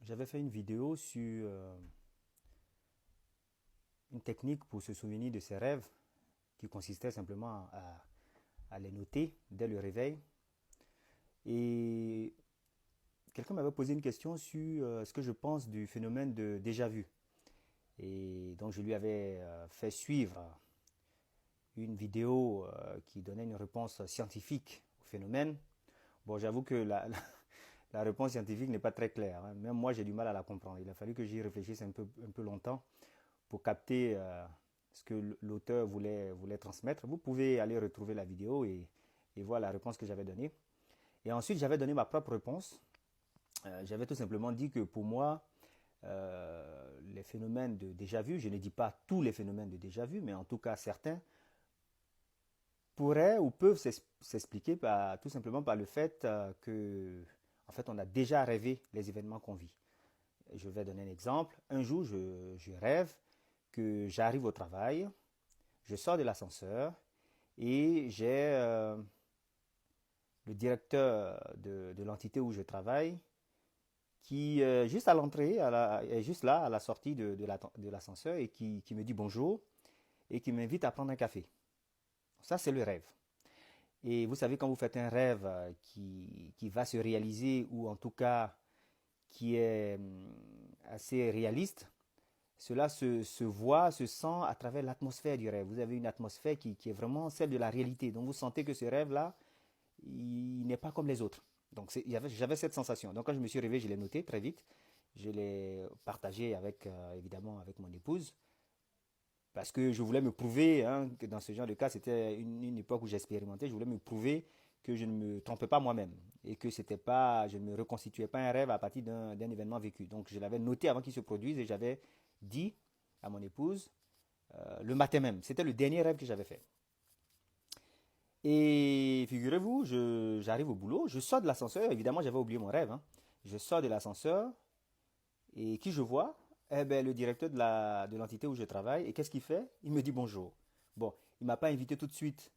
J'avais fait une vidéo sur une technique pour se souvenir de ses rêves qui consistait simplement à les noter dès le réveil. Et quelqu'un m'avait posé une question sur ce que je pense du phénomène de déjà vu. Et donc je lui avais fait suivre une vidéo qui donnait une réponse scientifique au phénomène. Bon, j'avoue que la réponse scientifique n'est pas très claire, hein. Même moi, j'ai du mal à la comprendre. Il a fallu que j'y réfléchisse un peu longtemps pour capter ce que l'auteur voulait transmettre. Vous pouvez aller retrouver la vidéo et voir la réponse que j'avais donnée. Et ensuite, j'avais donné ma propre réponse. J'avais tout simplement dit que pour moi, les phénomènes de déjà-vu, je ne dis pas tous les phénomènes de déjà-vu, mais en tout cas certains, pourraient ou peuvent s'expliquer tout simplement par le fait que, en fait, on a déjà rêvé les événements qu'on vit. Je vais donner un exemple. Un jour, je rêve que j'arrive au travail, je sors de l'ascenseur et j'ai le directeur de l'entité où je travaille qui, juste à l'entrée, est juste là, à la sortie de l'ascenseur et qui me dit bonjour et qui m'invite à prendre un café. Ça, c'est le rêve. Et vous savez, quand vous faites un rêve qui va se réaliser, ou en tout cas qui est assez réaliste, cela se voit, se sent à travers l'atmosphère du rêve. Vous avez une atmosphère qui est vraiment celle de la réalité. Donc vous sentez que ce rêve-là, il n'est pas comme les autres. Donc j'avais cette sensation. Donc quand je me suis réveillé, je l'ai noté très vite. Je l'ai partagé avec, évidemment, avec mon épouse. Parce que je voulais me prouver, hein, que dans ce genre de cas, c'était une époque où j'expérimentais. Je voulais me prouver que je ne me trompais pas moi-même et que c'était pas, je ne me reconstituais pas un rêve à partir d'un événement vécu. Donc je l'avais noté avant qu'il se produise et j'avais dit à mon épouse le matin même. C'était le dernier rêve que j'avais fait. Et figurez-vous, j'arrive au boulot, je sors de l'ascenseur. Évidemment, j'avais oublié mon rêve, hein. Je sors de l'ascenseur et qui je vois? Eh ben, le directeur de l'entité où je travaille. Et qu'est-ce qu'il fait? Il me dit bonjour. Bon, il m'a pas invité tout de suite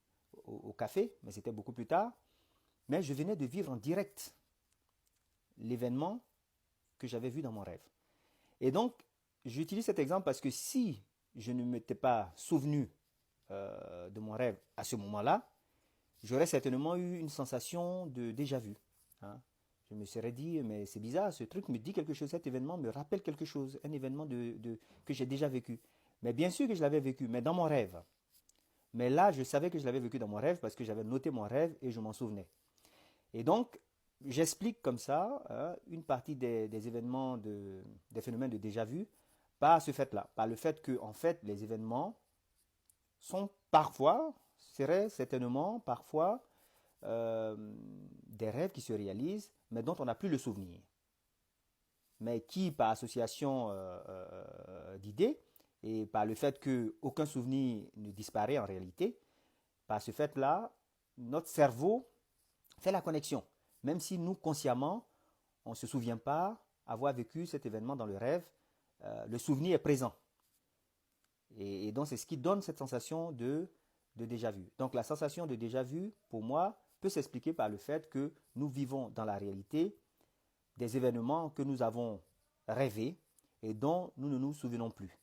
au café, mais c'était beaucoup plus tard. Mais je venais de vivre en direct l'événement que j'avais vu dans mon rêve. Et donc, j'utilise cet exemple parce que si je ne m'étais pas souvenu de mon rêve à ce moment-là, j'aurais certainement eu une sensation de déjà vu, hein. Je me serais dit, mais c'est bizarre, ce truc me dit quelque chose, cet événement me rappelle quelque chose, un événement que j'ai déjà vécu. Mais bien sûr que je l'avais vécu, mais dans mon rêve. Mais là, je savais que je l'avais vécu dans mon rêve parce que j'avais noté mon rêve et je m'en souvenais. Et donc, j'explique comme ça une partie des événements, des phénomènes de déjà vu par ce fait-là, par le fait que, en fait, les événements sont parfois, seraient certainement parfois des rêves qui se réalisent, mais dont on n'a plus le souvenir. Mais qui, par association d'idées, et par le fait qu'aucun souvenir ne disparaît en réalité, par ce fait-là, notre cerveau fait la connexion. Même si nous, consciemment, on ne se souvient pas avoir vécu cet événement dans le rêve, le souvenir est présent. Et donc, c'est ce qui donne cette sensation de déjà vu. Donc, la sensation de déjà vu, pour moi, peut s'expliquer par le fait que nous vivons dans la réalité des événements que nous avons rêvés et dont nous ne nous souvenons plus.